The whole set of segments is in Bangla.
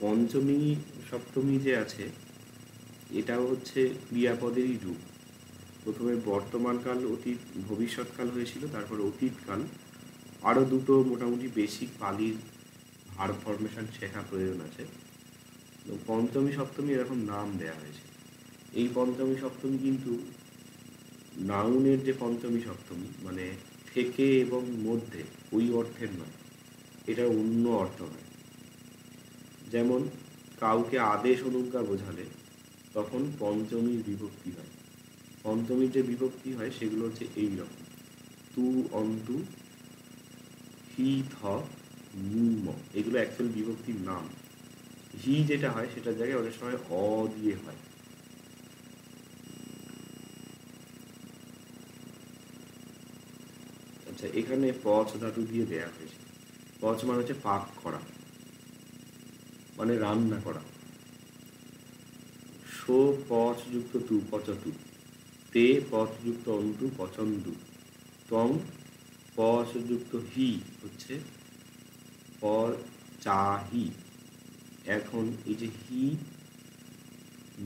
পঞ্চমী সপ্তমী যে আছে, এটাও হচ্ছে ক্রিয়াপদেরই রূপ। প্রথমে বর্তমানকাল, অতীত, ভবিষ্যৎকাল হয়েছিল, তারপর অতীতকাল। আরও দুটো মোটামুটি বেসিক পালির ভার্ব ফরমেশন শেখা প্রয়োজন আছে। তো পঞ্চমী সপ্তমী এরকম নাম দেয়া হয়েছে। এই পঞ্চমী সপ্তমী কিন্তু নাউনের যে পঞ্চমী সপ্তমী, মানে থেকে এবং মধ্যে, ওই অর্থের নয়, এটা অন্য অর্থ হয়। যেমন কাউকে আদেশ অনুজ্ঞা বোঝালে তখন পঞ্চমীর বিভক্তি হয়। পঞ্চমীর যে বিভক্তি হয় সেগুলো হচ্ছে এই রকম: তু, অন্তু, হি, থ, নি, ম। এগুলো অ্যাকচুয়াল বিভক্তির নাম। হি যেটা হয় সেটার জায়গায় অনেক সময় অ দিয়ে হয়। আচ্ছা, এখানে পচ ধাতু দিয়ে দেয়া হয়েছে। পচ মানে হচ্ছে পাক করা, মানে রান্না করা। শো পচ যুক্ত তু, পচতু। তে পচ যুক্ত অন্তু, পচন্দু। তং পচ যুক্ত হি হচ্ছে প চাহি। এখন এই যে হি,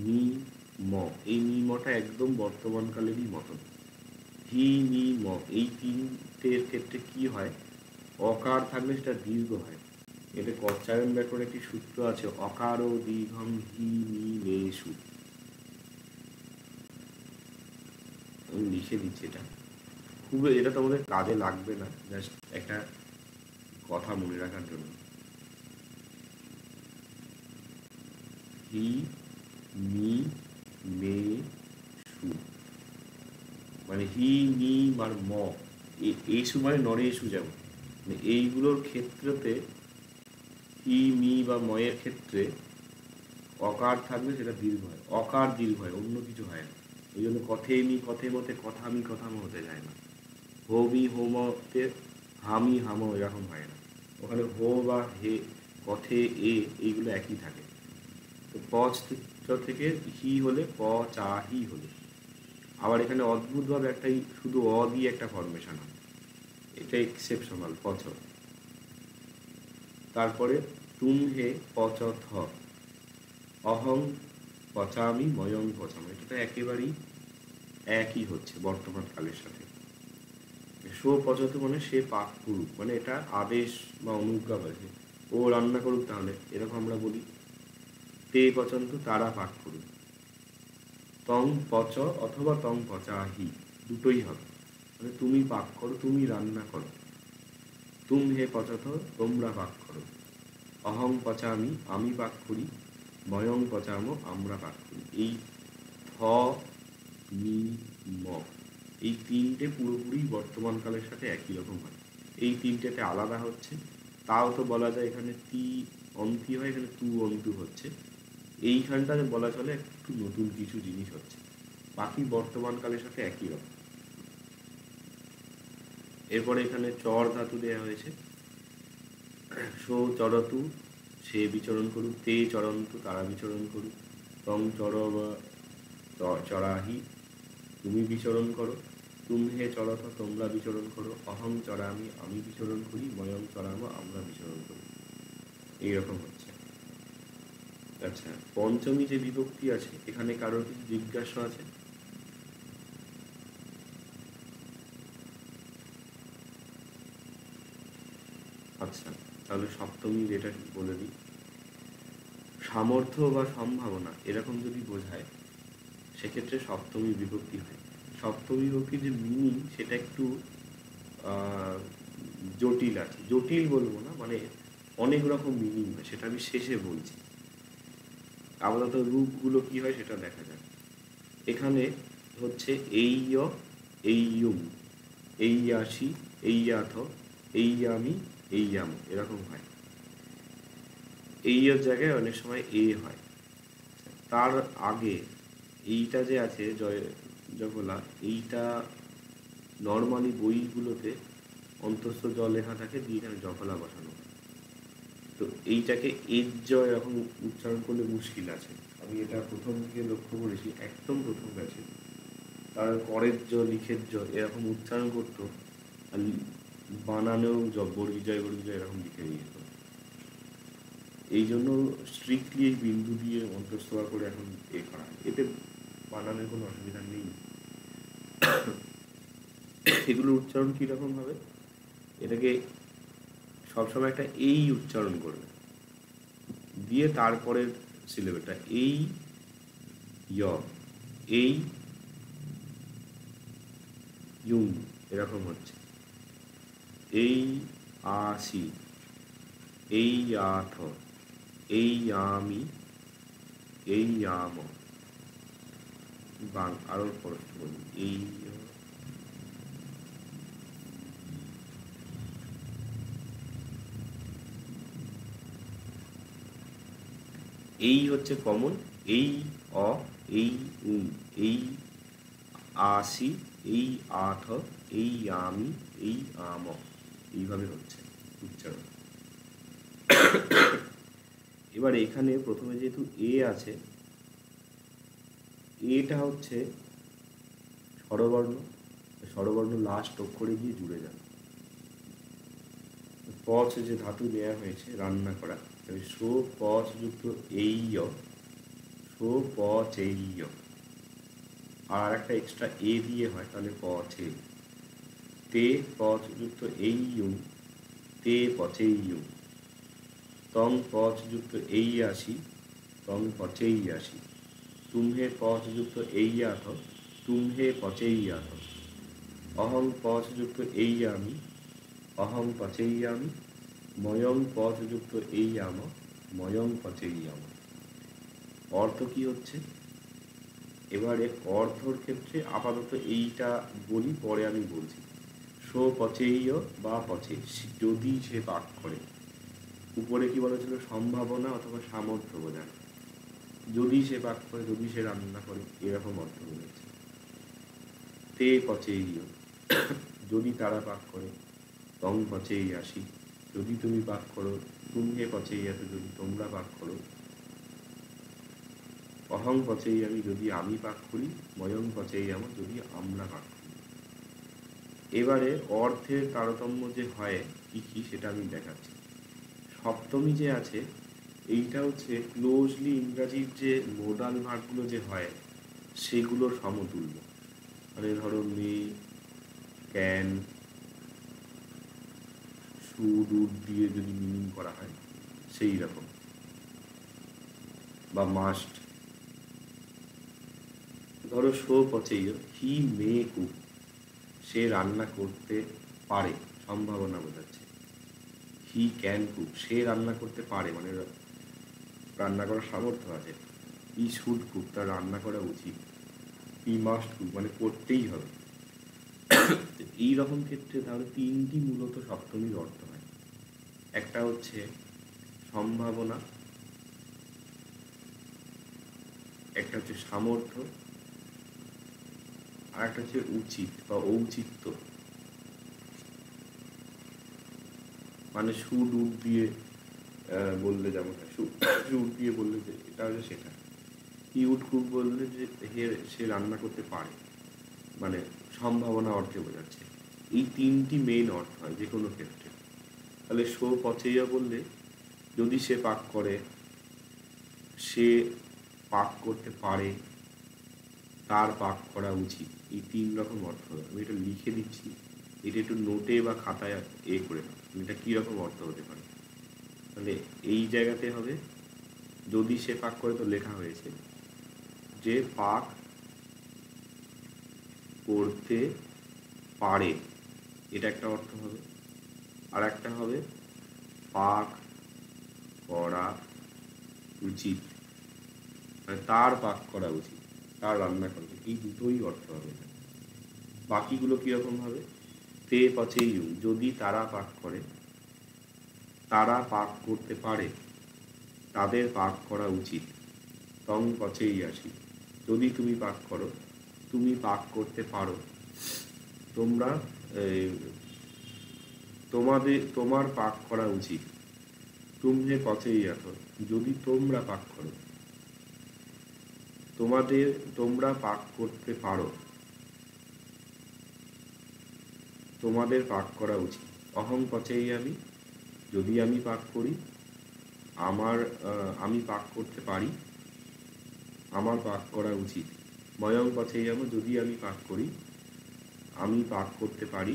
মি, ম, এই মি মটা একদম বর্তমানকালেরই মতন। হি, মি, ম এই তিনটের ক্ষেত্রে কি হয়, অকার থাকলে সেটা দীর্ঘ হয়। এটা কচ্ছায়ন ব্যাকরণে একটি সূত্র আছে, অকার ও দীর্ঘম হি, মি, মেষু। আমি লিখে দিচ্ছি, এটা খুব, এটা তোমাদের কাজে লাগবে না, জাস্ট একটা কথা মনে রাখার জন্য। হি, মি, মে, সু, মানে হি, মি আর ম, এই সু মানে নরে সু, যেমন মানে এইগুলোর ক্ষেত্রতে হি, মি বা ময়ের ক্ষেত্রে অকার থাকলে সেটা দীর্ঘ হয়, অকার দীর্ঘ হয়, অন্য কিছু হয় না। এই জন্য কথে মি কথে মতে, কথা মি কথা হতে যায় না। হো মি হোমতে, হামি হাম এরকম হয় না। ওখানে হো বা হে, কথে, এ, এইগুলো একই থাকে। তো পচ থেকে হি হলে প চা হি হলে। আবার এখানে অদ্ভুতভাবে একটাই শুধু অ দিয়ে একটা ফরমেশন হয়, এটা এক্সেপশনাল, পচ। তারপরে তুম হে পচ থ, অহং পচামি ময়ং পচামি, এটা একেবারেই একই হচ্ছে বর্তমান কালের সাথে। সো পচত মানে সে পাক করুক, মানে এটা আদেশ বা অনুজ্ঞা বলে, ও রান্না করুক, তাহলে এরকম আমরা বলি। তে পচন্ত, তারা পাক করুক। তং পচ অথবা তং পচাহি, দুটোই হবে, মানে তুমি পাক করো, তুমি রান্না করো। তুম হে পচত, তোমরা পাক করো। অহং পচামি, আমি পাক করি। ময়ং পচামো, আমরা পাক করি। এই থ, মি, ম, এই তিনটে পুরোপুরি বর্তমানকালের সাথে একই রকম হয়। এই তিনটেতে আলাদা হচ্ছে, তাও তো বলা যায় এখানে তি অন্তি হয়, এখানে তু অন্তু হচ্ছে। এইখানটাতে বলা চলে একটু নতুন কিছু জিনিস হচ্ছে, বাকি বর্তমানকালের সাথে একই রকম। এরপরে এখানে চর ধাতু দেওয়া হয়েছে। সো চরতু, সে বিচরণ করুক। তে চরন্তু, তারা বিচরণ করুক। তং চর বা চরাহি, তুমি বিচরণ করো। তুম হে চরথ, তোমরা বিচরণ করো। অহং চরামি, আমি বিচরণ করি। ময়ং চরাম, আমরা বিচরণ করি। এইরকম হচ্ছে। আচ্ছা, পঞ্চমী যে বিভক্তি আছে, এখানে কারোর কিছু জিজ্ঞাসা আছে? আচ্ছা, তাহলে সপ্তমী যেটা বলে দিই, সামর্থ্য বা সম্ভাবনা এরকম যদি বোঝায় সেক্ষেত্রে সপ্তমী বিভক্তি হয়। সপ্তমী বিভক্তির যে মিনিং সেটা একটু জটিল আছে, জটিল বলবো না, মানে অনেক রকম মিনিং হয়, সেটা আমি শেষে বলছি। আপাতত রূপগুলো কি হয় সেটা দেখা যাক। এখানে হচ্ছে এই এইয়ুম, এই আসি, এই আথ, এই আমি, এই আম, এরকম হয়। এই জায়গায় অনেক সময় এ হয়। তার আগে এইটা যে আছে জয় জগলা, এইটা নর্মালি বইগুলোতে অন্তঃস্থ জ লেখা থাকে, দিয়ে এখানে জফলা বসানো হয়। তো এইটাকে এর জয় এরকম উচ্চারণ করলে মুশকিল আছে। আমি এটা প্রথম দিকে লক্ষ্য করেছি, একদম প্রথম গেছে তার করের জ, লিখের জ এরকম উচ্চারণ করতো, আর বানানেও বর্গিজয় বর্গিজয় এরকম লিখে নিয়ে যেত। এই জন্য স্ট্রিক্টলি এই বিন্দু দিয়ে অন্তঃস্থ করে এখন করা হয়। এতে বানানের কোনো অসুবিধা নেই। এগুলোর উচ্চারণ কীরকম হবে, এটাকে সবসময় একটা এই উচ্চারণ করবে, দিয়ে তারপরের সিলেবাসটা এই এই ইউং এরকম হচ্ছে, এই আসি, এই আথ, এই আমি, এই আম, আরো স্পষ্ট বলি, এই হচ্ছে কমন, এই এই এই আসি, এই আঠ, এই আমি, এই আম, এইভাবে হচ্ছে উচ্চারণ। এবার এখানে প্রথমে যেহেতু এ আছে, এটা হচ্ছে স্বরবর্ণ, স্বরবর্ণ লাস্ট অক্ষরে গিয়ে জুড়ে যাবে। পচ যে ধাতু দেওয়া হয়েছে রান্না করা, সো পচ যুক্ত এই, সো পচ এই, আর একটা এক্সট্রা এ দিয়ে হয় তাহলে পচে, তে পচ যুক্ত এই ইউ, তে পচেই ইউ, তং পচ যুক্ত এই আসি, তং পচেই আসি, তুমহে পচ যুক্ত এই আথ, তুমহে পচেই আথ, অহং পচ যুক্ত এই আমি, অহং পচেই আমি, ময়ং পচ যুক্ত এই আম, ময়ং পচেই আম। অর্থ কি হচ্ছে, এবারে অর্থর ক্ষেত্রে আপাতত এইটা বলি, পরে আমি বলছি। সো পচেয় বা পচে, যদি সে পাক করে, উপরে কি বলেছিল, সম্ভাবনা অথবা সামর্থ্য বোঝায়, যদি সে পাক করে, যদি সে রান্না করে, এরকম অর্থ বলেছে। তে পচেয়, যদি তারা পাক করে, তং পচেই আসি, যদি তুমি পাক করো, তুমহে পচেই আসো, যদি তোমরা পাক করো, অহং পচেই আমি, যদি আমি পাক করি, ময়ং পচেই আমার, যদি আমরা পাক করি। এবারে অর্থের তারতম্য যে হয় কি কি সেটা আমি দেখাচ্ছি। সপ্তমী যে আছে, এইটা হচ্ছে ক্লোজলি ইংরাজির যে মোডাল ভার্বগুলো যে হয় সেগুলোর সমতুল্য। মানে ধরো মে, ক্যান, শুড, উড দিয়ে যদি মিনিং করা হয় সেই রকম, বা মাস্ট। ধরো সো পচেয়, হি মে কুক, সে রান্না করতে পারে, সম্ভাবনা বোঝাচ্ছে। হি ক্যান কুক, সে রান্না করতে পারে, মানে রান্না করার সামর্থ্য আছে। ই শুড কুক, তার রান্না করা উচিত। ই মাস্ট কুক, মানে করতেই হবে। এই রকম ক্ষেত্রে তাহলে তিনটি মূলত সপ্তমীর অর্থ হয়। একটা হচ্ছে সম্ভাবনা, একটা হচ্ছে সামর্থ্য, আর একটা হচ্ছে উচিত বা ঔচিত্য। মানে শুড উড দিয়ে বললে যেমন হয়, শুড দিয়ে বললে যে এটা হচ্ছে সেটা। ই উড কুক বললে যে সে রান্না করতে পারে, মানে সম্ভাবনা অর্থে বোঝাচ্ছে। এই তিনটি মেইন অর্থ হয় যে কোনো ক্ষেত্রে। তাহলে সো পচেইয়া বললে যদি সে পাক করে, সে পাক করতে পারে, তার পাক করা উচিত, এই তিন রকম অর্থ হবে। আমি এটা লিখে দিচ্ছি, এটা একটু নোটে বা খাতায় করে নাও, এটা কীরকম অর্থ হতে পারে। তাহলে এই জায়গাতে হবে যদি সে পাক করে, তো লেখা হয়েছে যে পাক করতে পারে, এটা একটা অর্থ হবে। আর একটা হবে পাক করা উচিত, মানে তার পাক করা উচিত, তার রান্না করা উচিত, এই দুটোই অর্থ হবে। বাকিগুলো কীরকম হবে, তে পচেই যদি তারা পাক করে, তারা পাক করতে পারে, তাদের পাক করা উচিত। তং পচেই আসি, যদি তুমি পাক করো, তুমি পাক করতে পারো, তোমরা তোমার পাক করা উচিত। তুমহে পচেই আসো, যদি তোমরা পাক করো, তোমরা পাক করতে পারো, তোমাদের পাক করা উচিত। অহং পচেই আমি, যদি আমি পাক করি, আমি পাক করতে পারি, আমার পাক করা উচিত। ময়ং পচেয়াম, যদি আমি পাক করি, আমি পাক করতে পারি।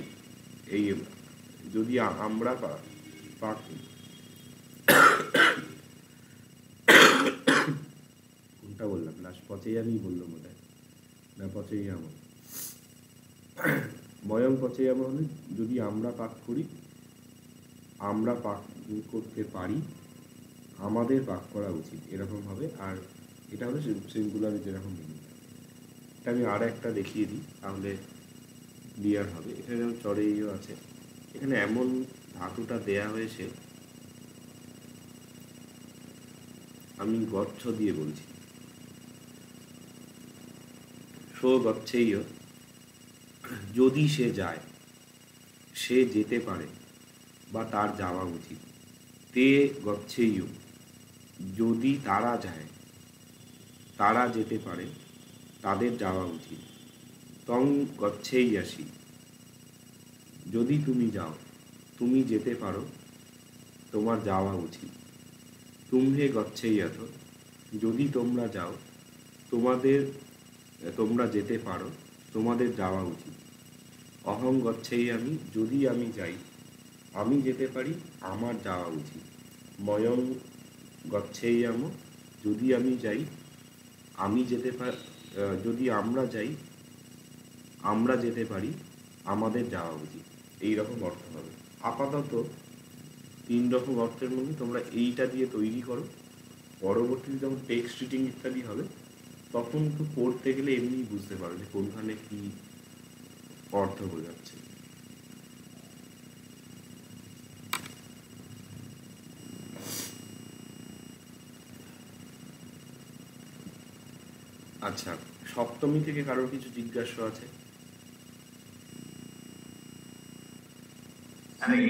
এই যদি আমরা পাক, কোনটা বললাম লাস্ট? পচেয়ামই বললাম বোধ হয়, না পচেয়াম। ময়ং পচেয়াম হলে যদি আমরা পাক করি, আমরা পাক করতে পারি, আমাদের পাক করা উচিত, এরকম হবে। আর এটা হলো সিঙ্গুলার যেরকম মিনিং। এটা আমি আর একটা দেখিয়ে দিই, তাহলে ক্লিয়ার হবে। এখানে যেমন চড়েইও আছে, এখানে এমন ধাতুটা দেয়া হয়েছে, আমি গচ্ছ দিয়ে বলছি, সো গচ্ছেইয়, যদি সে যায়, সে যেতে পারে বা তার যাওয়া উচিত। তে গচ্ছেইয়, যদি তারা যায়, তারা যেতে পারে, তাদের যাওয়া উচিত। তং গচ্ছেইয়াসি, যদি তুমি যাও, তুমি যেতে পারো, তোমার যাওয়া উচিত। তুমহে গচ্ছেইয়াথ, যদি তোমরা যাও, তোমরা যেতে পারো, তোমাদের যাওয়া উচিত। অহং গচ্ছেয়ামি, যদি আমি যাই, আমি যেতে পারি, আমার যাওয়া উচিত। ময়ং গচ্ছেয়াম, যদি আমি যাই, আমি যেতে পারি, যদি আমরা যাই, আমরা যেতে পারি, আমাদের যাওয়া উচিত। এই রকম অর্থ হবে। আপাতত 3 রকম অর্থের মধ্যে তোমরা এইটা দিয়ে তৈরি করো। পরবর্তীতে যখন টেক্সট রিডিং ইত্যাদি হবে, তখন তো পড়তে গেলে এমনি বুঝতে পারো যে কোনখানে কি অর্থ বোঝাচ্ছে। আচ্ছা, সপ্তমী থেকে কারোর কিছু জিজ্ঞাসা আছে?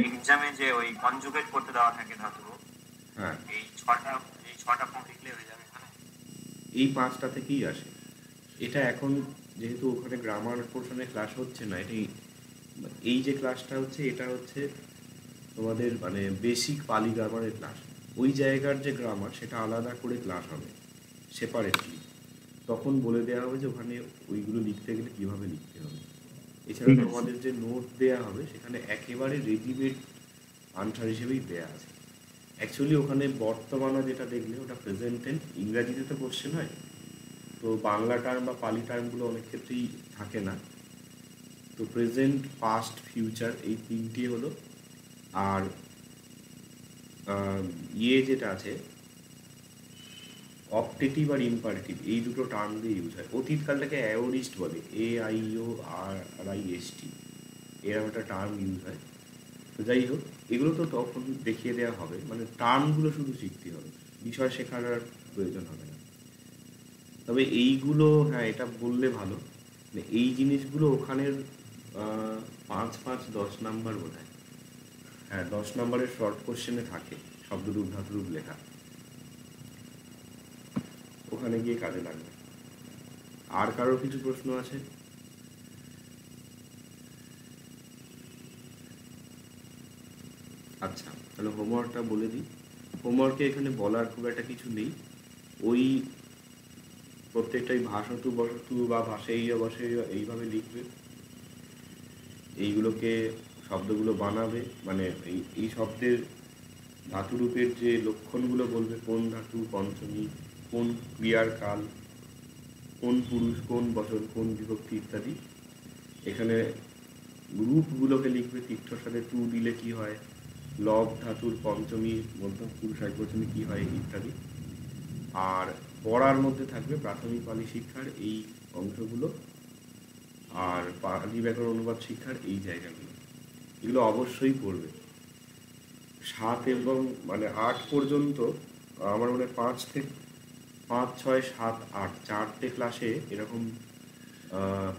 এক্সামে যে ওই কনজুগেট করতে দেওয়া থাকে ধাতু, হ্যাঁ, এই ছটা ফর্ম লিখলে হয়ে যাবে এখানে। এই 5টা থেকেই আসে। এটা এখন যেহেতু ওখানে গ্রামার পোর্শনে ক্লাস হচ্ছে না, এই যে ক্লাসটা হচ্ছে, এটা হচ্ছে তোমাদের মানে বেসিক পালি গ্রামারের ক্লাস। ওই জায়গার যে গ্রামার, সেটা আলাদা করে ক্লাস হবে সেপারেটলি। তখন বলে দেওয়া হবে যে ওখানে ওইগুলো লিখতে গেলে কীভাবে লিখতে হবে। এছাড়া তোমাদের যে নোট দেওয়া হবে, সেখানে একেবারে রেডিমেড আনসার হিসেবেই দেওয়া আছে। অ্যাকচুয়ালি ওখানে বর্তমানে যেটা দেখলে, ওটা প্রেজেন্ট টেন্স, ইংরাজিতে তো কোশ্চেন হয়, তো বাংলা টার্ম বা পালি টার্মগুলো অনেক ক্ষেত্রেই থাকে না। তো প্রেজেন্ট, পাস্ট, ফিউচার, এই 3টে হলো। আর যেটা আছে অপটেটিভ আর ইম্পারেটিভ, এই দুটো টার্ম দিয়ে ইউজ হয়। অতীতকালটাকে অ্যাওরিস্ট বলে, AIORIST, এরকম একটা টার্ম ইউজ হয়। তো যাই হোক, এগুলো তো তখন দেখিয়ে দেওয়া হবে, মানে টার্মগুলো শুধু শিখতে হবে, বিষয় শেখার আর প্রয়োজন হবে না। তবে এইগুলো, হ্যাঁ এটা বললে ভালো, মানে এই জিনিসগুলো ওখানের 5-5 10 নাম্বার বোধ হয়, হ্যাঁ 10 নাম্বারের শর্ট কোশ্চেনে থাকে শব্দরূপ ধাতুরূপ লেখা, ওখানে গিয়ে কাজে লাগবে। আর কারোর কিছু প্রশ্ন আছে? আচ্ছা, তাহলে হোমওয়ার্কটা বলে দিই। হোমওয়ার্কে এখানে বলার খুব একটা কিছু নেই। ওই প্রত্যেকটাই ভাষতু বসতু বা ভাষেয় বসেয় এইভাবে লিখবে, এইগুলোকে শব্দগুলো বানাবে, মানে এই শব্দের ধাতুরূপের যে লক্ষণগুলো বলবে, কোন ধাতু পঞ্চমী, কোন ক্রিয়ার কাল, কোন পুরুষ, কোন বচন, কোন বিভক্তি ইত্যাদি। এখানে রূপগুলোকে লিখবে, তীর্থর সাথে টু দিলে কি হয়, লব ধাতুর পঞ্চমী মধ্যম পুরুষ একবচনে কি হয় ইত্যাদি। আর পড়ার মধ্যে থাকবে প্রাথমিক পালি শিক্ষার এই অংশগুলো, আর পালি ব্যাকরণ অনুবাদ শিক্ষার এই জায়গাগুলো। এগুলো অবশ্যই পড়বে। 7 এবং মানে 8 পর্যন্ত আমার মনে হয় 5, 6, 7, 8 4টে ক্লাসে এরকম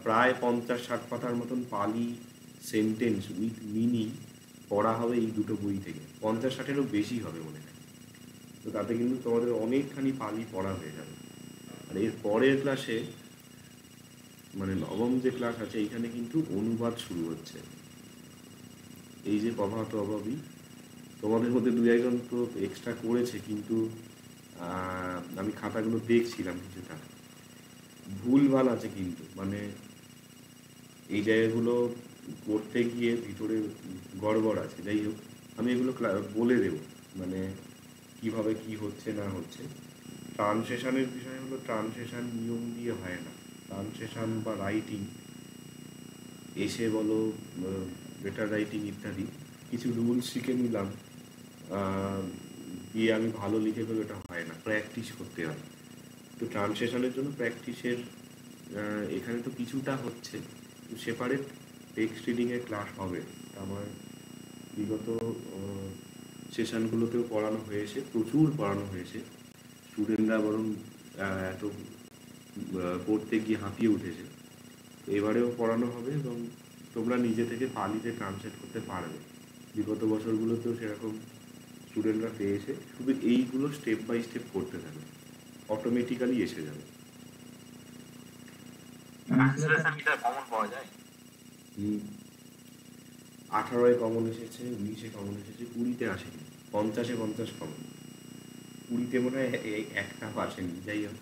প্রায় 50-60 পাতার মতন পালি সেন্টেন্স উইথ মিনিং পড়া হবে এই দুটো বই থেকে। 50-60-এরও বেশি হবে মনে হয়। তো তাতে কিন্তু তোমাদের অনেকখানি পালি পড়া হয়ে যাবে। আর এর পরের ক্লাসে, মানে নবম যে ক্লাস আছে, এইখানে কিন্তু অনুবাদ শুরু হচ্ছে। এই যে প্রভাত অভাবী, তোমাদের মধ্যে দু একজন তো এক্সট্রা করেছে, কিন্তু আমি খাতাগুলো দেখছিলাম কিছুটা ভুলভাল আছে, কিন্তু মানে এই জায়গাগুলো করতে গিয়ে ভিতরে গড়বড় আছে। যাই হোক, আমি এগুলো বলে দেবো, মানে কিভাবে কি হচ্ছে না হচ্ছে। ট্রান্সলেশনের বিষয় হলো, ট্রান্সলেশন নিয়ম দিয়ে হয় না। ট্রান্সলেশন বা রাইটিং এসে বলো, বেটার রাইটিং ইত্যাদি কিছু রুলস শিখে নিলাম, দিয়ে আমি ভালো লিখে ফেলে, এটা হয় না, প্র্যাকটিস করতে হয়। তো ট্রান্সলেশনের জন্য প্র্যাকটিসের এখানে তো কিছুটা হচ্ছে, সেপারেট টেক্সট রিডিংয়ের ক্লাস হবে। আমার বিগত সেশনগুলোতেও পড়ানো হয়েছে, প্রচুর পড়ানো হয়েছে, স্টুডেন্টরা বরং এত পড়তে গিয়ে হাঁপিয়ে উঠেছে। এবারেও পড়ানো হবে এবং তোমরা নিজে থেকে পালিতে ট্রান্সলেট করতে পারবে। বিগত বছরগুলোতেও সেরকম স্টুডেন্টরা পেয়েছে, শুধু এইগুলো স্টেপ বাই স্টেপ করতে থাকবে, অটোমেটিক্যালি এসে যাবে। ট্রান্সলেশন কি তার কমন পাওয়া যায়? 18-এ কমন এসেছে, 19-এ কমন এসেছে, 20-তে আসেনি, 50-এ 50 কমন, 20-তে মনে হয় একটা আসেনি। যাই হোক,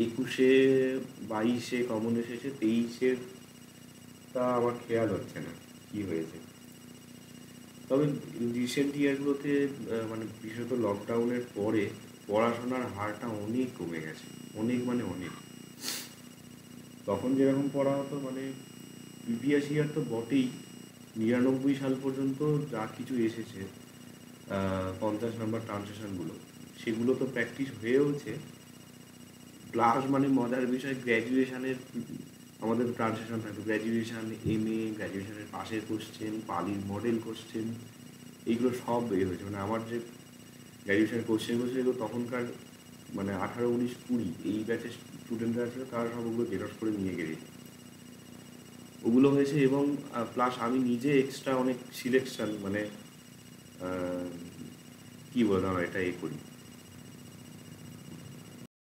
21-এ 22-এ কমন এসেছে, 23-এর তা আমার খেয়াল হচ্ছে না কি হয়েছে। তবে রিসেন্ট ইয়ারগুলোতে মানে বিশেষত লকডাউনের পরে পড়াশোনার হারটা অনেক কমে গেছে, অনেক মানে অনেক। তখন যেরকম পড়া হতো, মানে প্রিভিয়াস ইয়ার তো বটেই, 99 সাল পর্যন্ত যা কিছু এসেছে 50 নাম্বার ট্রান্সলেশনগুলো, সেগুলো তো প্র্যাকটিস হয়েওছে। প্লাস মানে মজার বিষয়, গ্র্যাজুয়েশনের আমাদের ট্রান্সলেশন থাকতো, গ্র্যাজুয়েশন, MA, গ্র্যাজুয়েশনের পাশের কোশ্চেন, পালির মডেল কোশ্চেন, এইগুলো সব বের হয়েছে। মানে আমার যে গ্র্যাজুয়েশনের কোশ্চেনগুলো সেগুলো তখনকার মানে 18, 19, 20 এই ব্যাচের স্টুডেন্টরা ছিল, তারা সব ওগুলো জেরক্স করে নিয়ে গেছে, ওগুলো হয়েছে। এবং প্লাস আমি নিজে এক্সট্রা অনেক সিলেকশন, মানে কী বললাম, এটা করি,